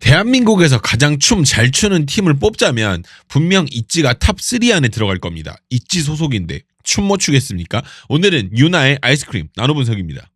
대한민국에서 가장 춤 잘 추는 팀을 뽑자면 분명 있지가 탑 3 안에 들어갈 겁니다. 있지 소속인데 춤 못 추겠습니까? 오늘은 유나의 아이스크림 나눠 분석입니다.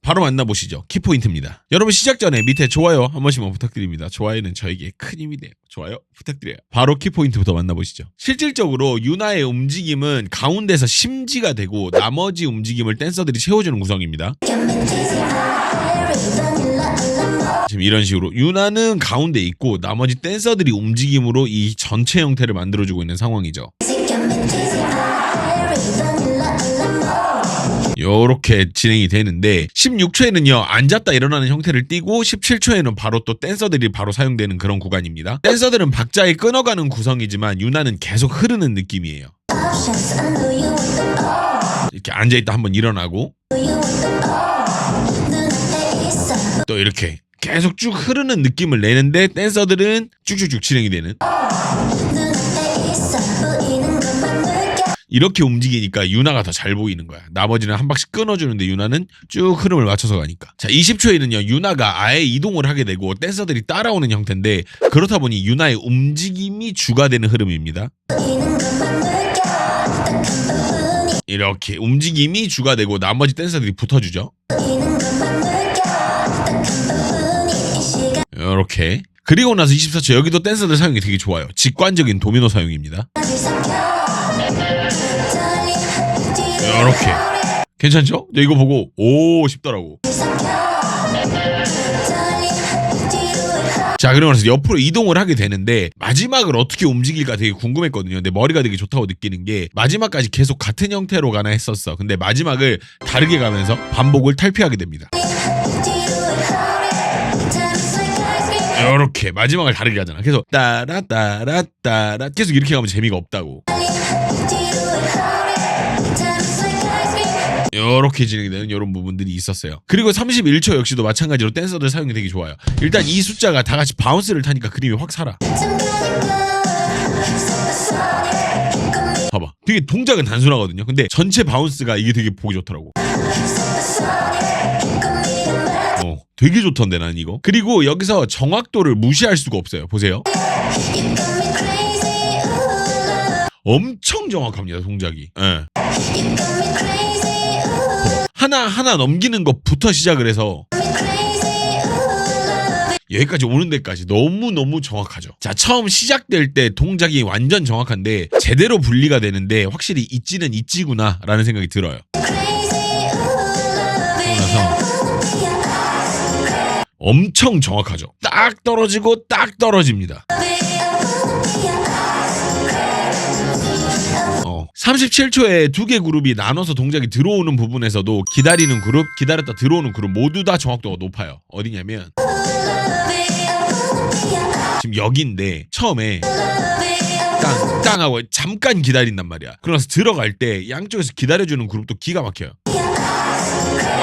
바로 만나보시죠. 키포인트입니다. 여러분 시작 전에 밑에 좋아요 한 번씩만 부탁드립니다. 좋아요는 저에게 큰 힘이 돼요. 좋아요 부탁드려요. 바로 키포인트부터 만나보시죠. 실질적으로 유나의 움직임은 가운데서 심지가 되고 나머지 움직임을 댄서들이 채워주는 구성입니다. 지금 이런 식으로 유나는 가운데 있고 나머지 댄서들이 움직임으로 이 전체 형태를 만들어주고 있는 상황이죠. 요렇게 진행이 되는데 16초에는요 앉았다 일어나는 형태를 띠고 17초에는 바로 또 댄서들이 바로 사용되는 그런 구간입니다. 댄서들은 박자에 끊어가는 구성이지만 유나는 계속 흐르는 느낌이에요. 이렇게 앉아있다 한번 일어나고 또 이렇게 계속 쭉 흐르는 느낌을 내는데 댄서들은 쭉쭉쭉 진행이 되는 이렇게 움직이니까 유나가 더 잘 보이는 거야. 나머지는 한 박씩 끊어주는데 유나는 쭉 흐름을 맞춰서 가니까. 자, 20초에는요 유나가 아예 이동을 하게 되고 댄서들이 따라오는 형태인데 그렇다 보니 유나의 움직임이 주가 되는 흐름입니다. 이렇게 움직임이 주가 되고 나머지 댄서들이 붙어주죠. 이렇게. 그리고 나서 24초 여기도 댄서들 사용이 되게 좋아요. 직관적인 도미노 사용입니다. 이렇게 괜찮죠? 이거 보고 오 싶더라고. 자, 그러고 나서 옆으로 이동을 하게 되는데 마지막을 어떻게 움직일까 되게 궁금했거든요. 근데 머리가 되게 좋다고 느끼는 게 마지막까지 계속 같은 형태로 가나 했었어. 근데 마지막을 다르게 가면서 반복을 탈피하게 됩니다. 이렇게 마지막을 다르게 하잖아. 계속 따라따라따라 계속 이렇게 가면 재미가 없다고. 이렇게 진행이 되는 이런 부분들이 있었어요. 그리고 31초 역시도 마찬가지로 댄서들 사용이 되게 좋아요. 일단 이 숫자가 다 같이 바운스를 타니까 그림이 확 살아. 봐봐. 되게 동작은 단순하거든요. 근데 전체 바운스가 이게 되게 보기 좋더라고. 되게 좋던데 난 이거. 그리고 여기서 정확도를 무시할 수가 없어요. 보세요. 엄청 정확합니다. 동작이. 네. 하나하나 넘기는 것부터 시작을 해서 여기까지 오는 데까지 너무너무 정확하죠. 자, 처음 시작될 때 동작이 완전 정확한데 제대로 분리가 되는데 확실히 있지는 있지구나 라는 생각이 들어요. 그러나서 엄청 정확하죠. 딱 떨어지고 딱 떨어집니다. 37초에 두 개 그룹이 나눠서 동작이 들어오는 부분에서도 기다리는 그룹, 기다렸다 들어오는 그룹 모두 다 정확도가 높아요. 어디냐면 지금 여기인데 처음에 땅 하고 잠깐 기다린단 말이야. 그러면서 들어갈 때 양쪽에서 기다려주는 그룹도 기가 막혀요.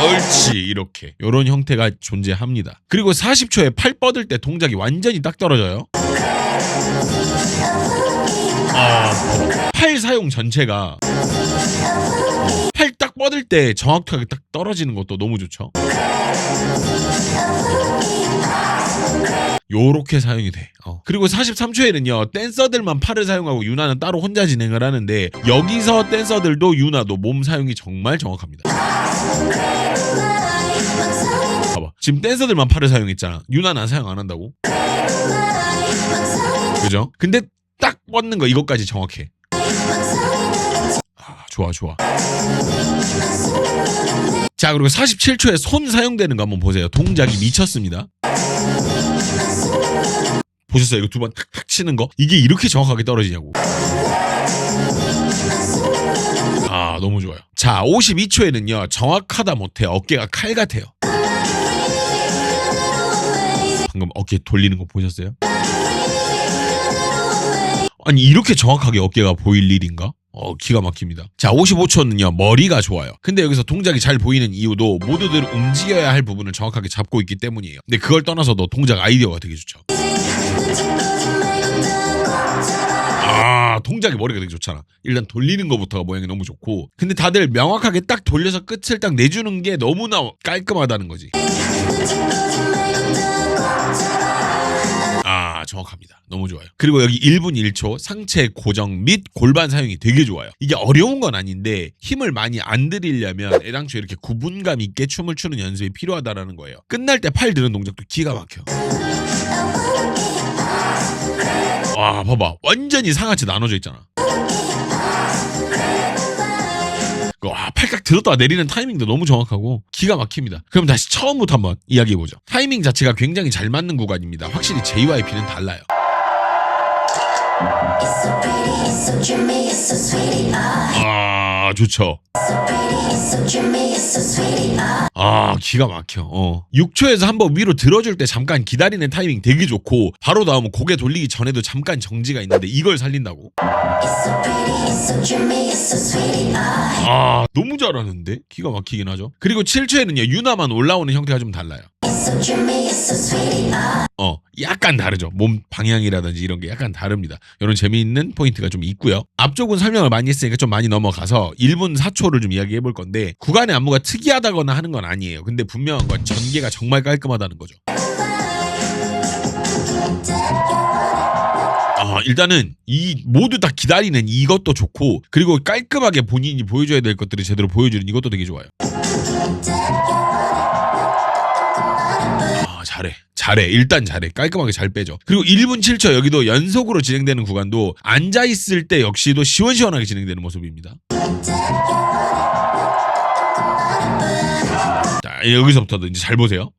옳지. 이렇게 요런 형태가 존재합니다. 그리고 40초에 팔 뻗을 때 동작이 완전히 딱 떨어져요. 팔 사용 전체가 팔 딱 뻗을 때 정확하게 딱 떨어지는 것도 너무 좋죠. 요렇게 사용이 돼. 그리고 43초에는요 댄서들만 팔을 사용하고 유나는 따로 혼자 진행을 하는데 여기서 댄서들도 유나도 몸 사용이 정말 정확합니다. 봐봐. 지금 댄서들만 팔을 사용했잖아. 유나는 사용 안 한다고. 그죠? 근데 딱 뻗는 거 이것까지 정확해. 좋아. 자, 그리고 47초에 손 사용되는 거 한번 보세요. 동작이 미쳤습니다. 보셨어요? 이거 두 번 탁탁 치는 거? 이게 이렇게 정확하게 떨어지냐고. 너무 좋아요. 자, 52초에는요 정확하다 못해 어깨가 칼 같아요. 방금 어깨 돌리는 거 보셨어요? 아니 이렇게 정확하게 어깨가 보일 일인가? 기가 막힙니다. 자, 55초는요 머리가 좋아요. 근데 여기서 동작이 잘 보이는 이유도 모두들 움직여야 할 부분을 정확하게 잡고 있기 때문이에요. 근데 그걸 떠나서도 동작 아이디어가 되게 좋죠. 동작이 머리가 되게 좋잖아. 일단 돌리는 것부터가 모양이 너무 좋고 근데 다들 명확하게 딱 돌려서 끝을 딱 내주는 게 너무나 깔끔하다는 거지. 정확합니다. 너무 좋아요. 그리고 여기 1분 1초 상체 고정 및 골반 사용이 되게 좋아요. 이게 어려운 건 아닌데 힘을 많이 안 들이려면 애당초에 이렇게 구분감 있게 춤을 추는 연습이 필요하다라는 거예요. 끝날 때 팔 드는 동작도 기가 막혀. 와, 봐봐. 완전히 상하체 나눠져 있잖아. 와, 팔깍 들었다가 내리는 타이밍도 너무 정확하고 기가 막힙니다. 그럼 다시 처음부터 한번 이야기해보죠. 타이밍 자체가 굉장히 잘 맞는 구간입니다. 확실히 JYP는 달라요. 좋죠. 기가 막혀. 6초에서 한번 위로 들어줄 때 잠깐 기다리는 타이밍 되게 좋고 바로 나오면 고개 돌리기 전에도 잠깐 정지가 있는데 이걸 살린다고? 너무 잘하는데? 기가 막히긴 하죠. 그리고 7초에는요 유나만 올라오는 형태가 좀 달라요. 약간 다르죠. 몸 방향이라든지 이런 게 약간 다릅니다. 이런 재미있는 포인트가 좀 있고요. 앞쪽은 설명을 많이 했으니까 좀 많이 넘어가서 1분 4초를 좀 이야기해 볼 건데 구간의 안무가 특이하다거나 하는 건 아니에요. 근데 분명한 건 전개가 정말 깔끔하다는 거죠. 일단은 이 모두 다 기다리는 이것도 좋고 그리고 깔끔하게 본인이 보여줘야 될 것들을 제대로 보여주는 이것도 되게 좋아요. 잘해. 일단 잘해. 깔끔하게 잘 빼죠. 그리고 1분 7초 여기도 연속으로 진행되는 구간도 앉아있을 때 역시도 시원시원하게 진행되는 모습입니다. 자, 여기서부터도 이제 잘 보세요.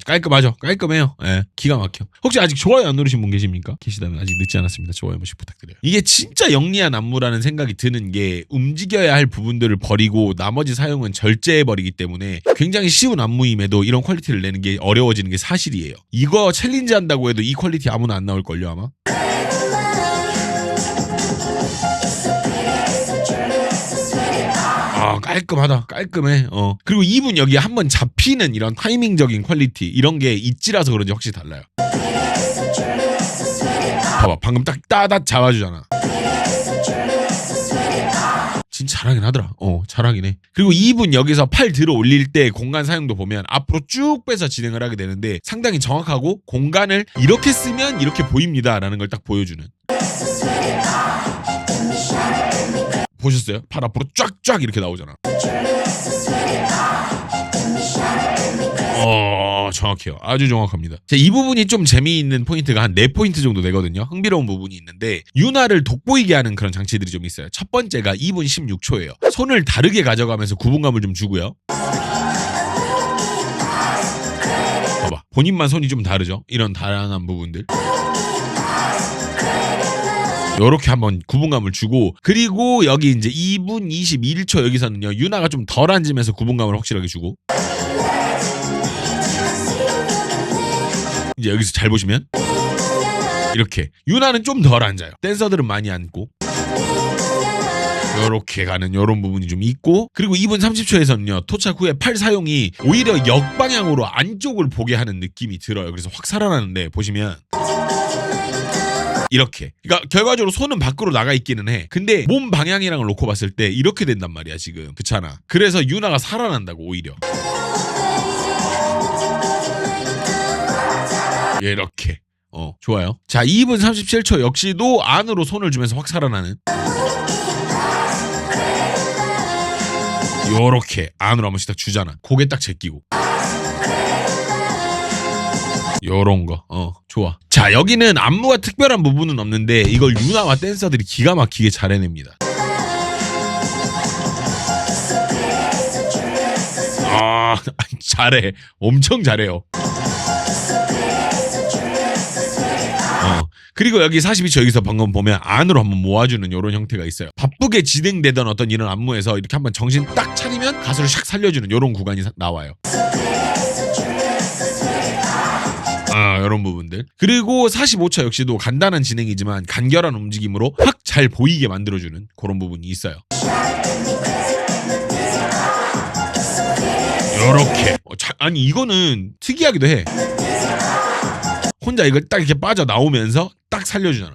깔끔하죠. 깔끔해요. 기가 막혀. 혹시 아직 좋아요 안 누르신 분 계십니까? 계시다면 아직 늦지 않았습니다. 좋아요 한 번씩 부탁드려요. 이게 진짜 영리한 안무라는 생각이 드는 게 움직여야 할 부분들을 버리고 나머지 사용은 절제해버리기 때문에 굉장히 쉬운 안무임에도 이런 퀄리티를 내는 게 어려워지는 게 사실이에요. 이거 챌린지 한다고 해도 이 퀄리티 아무나 안 나올걸요 아마? 깔끔하다. 깔끔해. 그리고 2분 여기에 한번 잡히는 이런 타이밍적인 퀄리티 이런 게 있지라서 그런지 확실히 달라요. 봐봐 방금 딱 따닥 잡아주잖아. 진짜 잘하긴 하더라. 잘하긴 해. 그리고 2분 여기서 팔 들어 올릴 때 공간 사용도 보면 앞으로 쭉 빼서 진행을 하게 되는데 상당히 정확하고 공간을 이렇게 쓰면 이렇게 보입니다 라는 걸 딱 보여주는. 보셨어요? 팔 앞으로 쫙쫙 이렇게 나오잖아. 정확해요. 아주 정확합니다. 자, 이 부분이 좀 재미있는 포인트가 한 4포인트 정도 되거든요. 흥미로운 부분이 있는데 유나를 돋보이게 하는 그런 장치들이 좀 있어요. 첫 번째가 2분 16초예요. 손을 다르게 가져가면서 구분감을 좀 주고요. 봐봐. 본인만 손이 좀 다르죠? 이런 다양한 부분들. 요렇게 한번 구분감을 주고 그리고 여기 이제 2분 21초 여기서는요 유나가 좀 덜 앉으면서 구분감을 확실하게 주고 이제 여기서 잘 보시면 이렇게 유나는 좀 덜 앉아요. 댄서들은 많이 앉고 요렇게 가는 요런 부분이 좀 있고 그리고 2분 30초에서는요 토착 후에 팔 사용이 오히려 역방향으로 안쪽을 보게 하는 느낌이 들어요. 그래서 확 살아나는데 보시면 이렇게. 그러니까 결과적으로 손은 밖으로 나가 있기는 해. 근데 몸 방향이랑을 놓고 봤을 때 이렇게 된단 말이야 지금. 그렇잖아. 그래서 유나가 살아난다고 오히려. 이렇게. 좋아요. 자 2분 37초 역시도 안으로 손을 주면서 확 살아나는. 요렇게 안으로 한 번씩 딱 주잖아. 고개 딱 제끼고. 요런 거 좋아. 자 여기는 안무가 특별한 부분은 없는데 이걸 유나와 댄서들이 기가 막히게 잘 해냅니다. 잘해. 엄청 잘해요. 그리고 여기 42초 여기서 방금 보면 안으로 한번 모아주는 이런 형태가 있어요. 바쁘게 진행되던 어떤 이런 안무에서 이렇게 한번 정신 딱 차리면 가수를 샥 살려주는 이런 구간이 나와요. 이런 부분들. 그리고 45초 역시도 간단한 진행이지만 간결한 움직임으로 확 잘 보이게 만들어주는 그런 부분이 있어요. 요렇게. 아니 이거는 특이하기도 해. 혼자 이걸 딱 이렇게 빠져나오면서 딱 살려주잖아.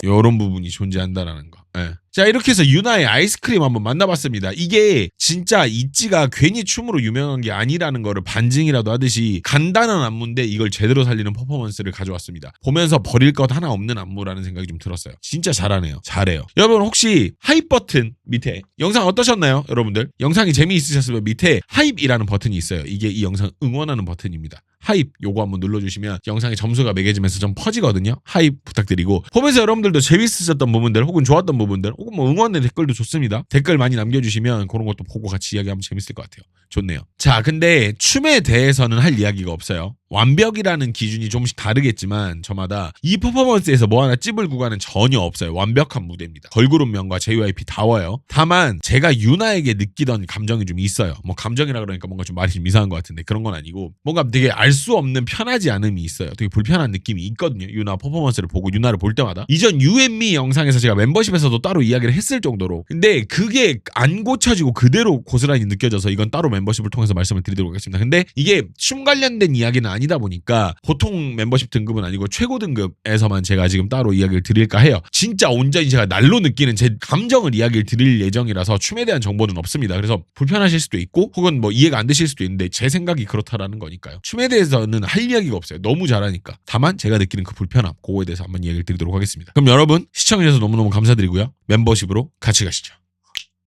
이런 부분이 존재한다라는 거. 예. 자, 이렇게 해서 유나의 아이스크림 한번 만나봤습니다. 이게 진짜 있지가 괜히 춤으로 유명한 게 아니라는 거를 반증이라도 하듯이 간단한 안무인데 이걸 제대로 살리는 퍼포먼스를 가져왔습니다. 보면서 버릴 것 하나 없는 안무라는 생각이 좀 들었어요. 진짜 잘하네요. 잘해요. 여러분 혹시 하입 버튼 밑에 영상 어떠셨나요? 여러분들 영상이 재미있으셨으면 밑에 하입이라는 버튼이 있어요. 이게 이 영상 응원하는 버튼입니다. 하입 요거 한번 눌러주시면 영상의 점수가 매겨지면서 좀 퍼지거든요. 하입 부탁드리고 보면서 여러분들도 재밌으셨던 부분들 혹은 좋았던 부분들 혹은 뭐 응원의 댓글도 좋습니다. 댓글 많이 남겨주시면 그런 것도 보고 같이 이야기하면 재밌을 것 같아요. 좋네요. 자, 근데 춤에 대해서는 할 이야기가 없어요. 완벽이라는 기준이 조금씩 다르겠지만 저마다 이 퍼포먼스에서 뭐 하나 찝을 구간은 전혀 없어요. 완벽한 무대입니다. 걸그룹명과 JYP 다 와요. 다만 제가 유나에게 느끼던 감정이 좀 있어요. 뭐 감정이라 그러니까 뭔가 좀 말이 좀 이상한 것 같은데 그런 건 아니고 뭔가 되게 알 수 없는 편하지 않음이 있어요. 되게 불편한 느낌이 있거든요. 유나 퍼포먼스를 보고 유나를 볼 때마다. 이전 유앤미 영상에서 제가 멤버십에서도 따로 이야기를 했을 정도로 근데 그게 안 고쳐지고 그대로 고스란히 느껴져서 이건 따로 멤버십을 통해서 말씀을 드리도록 하겠습니다. 근데 이게 춤 관련된 이야기는 아니다 보니까 보통 멤버십 등급은 아니고 최고 등급에서만 제가 지금 따로 이야기를 드릴까 해요. 진짜 온전히 제가 날로 느끼는 제 감정을 이야기를 드릴 예정이라서 춤에 대한 정보는 없습니다. 그래서 불편하실 수도 있고 혹은 뭐 이해가 안 되실 수도 있는데 제 생각이 그렇다라는 거니까요. 춤에 대해서는 할 이야기가 없어요. 너무 잘하니까. 다만 제가 느끼는 그 불편함 그거에 대해서 한번 이야기를 드리도록 하겠습니다. 그럼 여러분 시청해주셔서 너무너무 감사드리고요. 멤버십으로 같이 가시죠.